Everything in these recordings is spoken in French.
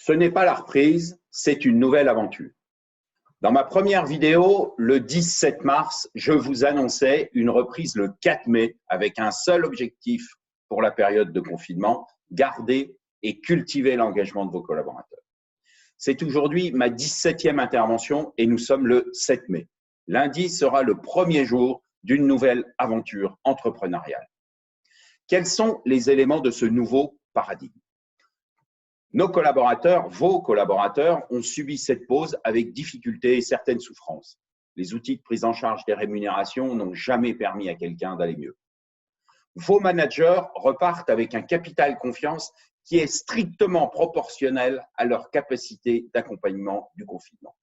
Ce n'est pas la reprise, c'est une nouvelle aventure. Dans ma première vidéo, le 17 mars, je vous annonçais une reprise le 4 mai avec un seul objectif pour la période de confinement, garder et cultiver l'engagement de vos collaborateurs. C'est aujourd'hui ma 17e intervention et nous sommes le 7 mai. Lundi sera le premier jour d'une nouvelle aventure entrepreneuriale. Quels sont les éléments de ce nouveau paradigme ? Nos collaborateurs, vos collaborateurs, ont subi cette pause avec difficulté et certaines souffrances. Les outils de prise en charge des rémunérations n'ont jamais permis à quelqu'un d'aller mieux. Vos managers repartent avec un capital confiance qui est strictement proportionnel à leur capacité d'accompagnement du confinement.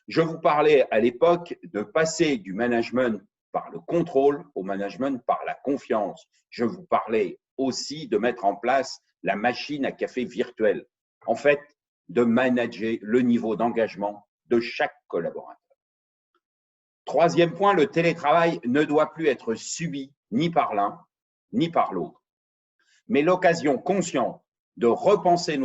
Je vous parlais à l'époque de passer du management par le contrôle au management par la confiance. Je vous parlais aussi de mettre en place la machine à café virtuelle. En fait, de manager le niveau d'engagement de chaque collaborateur. Troisième point, le télétravail ne doit plus être subi ni par l'un ni par l'autre, mais l'occasion consciente de repenser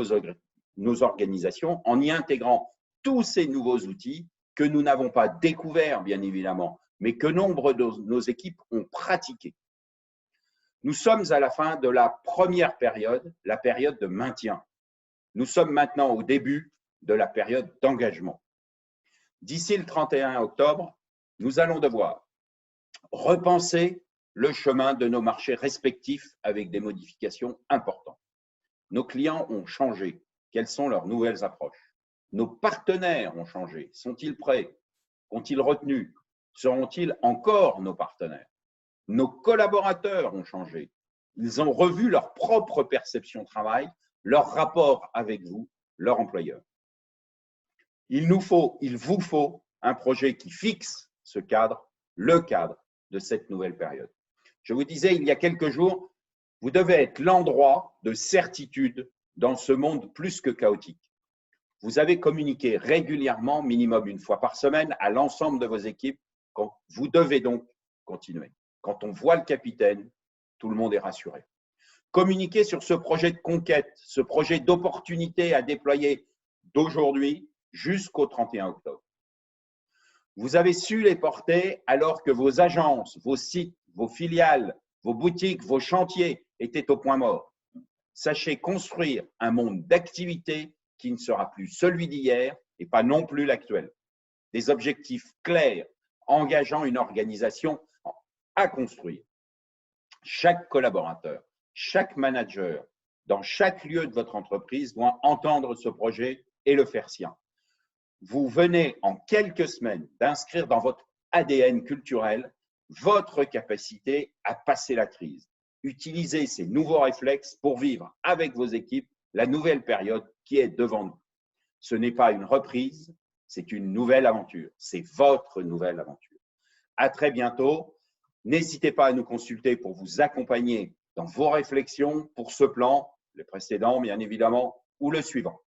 nos organisations en y intégrant tous ces nouveaux outils que nous n'avons pas découverts, bien évidemment, mais que nombre de nos équipes ont pratiqués. Nous sommes à la fin de la première période, la période de maintien. Nous sommes maintenant au début de la période d'engagement. D'ici le 31 octobre, nous allons devoir repenser le chemin de nos marchés respectifs avec des modifications importantes. Nos clients ont changé. Quelles sont leurs nouvelles approches? Nos partenaires ont changé. Sont-ils prêts? Ont-ils retenu? Seront-ils encore nos partenaires? Nos collaborateurs ont changé. Ils ont revu leur propre perception de travail, leur rapport avec vous, leur employeur. Il vous faut un projet qui fixe ce cadre, le cadre de cette nouvelle période. Je vous disais il y a quelques jours, vous devez être l'endroit de certitude dans ce monde plus que chaotique. Vous avez communiqué régulièrement, minimum une fois par semaine, à l'ensemble de vos équipes. Vous devez donc continuer. Quand on voit le capitaine, tout le monde est rassuré. Communiquez sur ce projet de conquête, ce projet d'opportunité à déployer d'aujourd'hui jusqu'au 31 octobre. Vous avez su les porter alors que vos agences, vos sites, vos filiales, vos boutiques, vos chantiers étaient au point mort. Sachez construire un monde d'activité qui ne sera plus celui d'hier et pas non plus l'actuel. Des objectifs clairs, engageant une organisation à construire. Chaque collaborateur, chaque manager, dans chaque lieu de votre entreprise doit entendre ce projet et le faire sien. Vous venez en quelques semaines d'inscrire dans votre ADN culturel votre capacité à passer la crise. Utilisez ces nouveaux réflexes pour vivre avec vos équipes la nouvelle période qui est devant nous. Ce n'est pas une reprise, c'est une nouvelle aventure. C'est votre nouvelle aventure. À très bientôt. N'hésitez pas à nous consulter pour vous accompagner dans vos réflexions pour ce plan, le précédent bien évidemment, ou le suivant.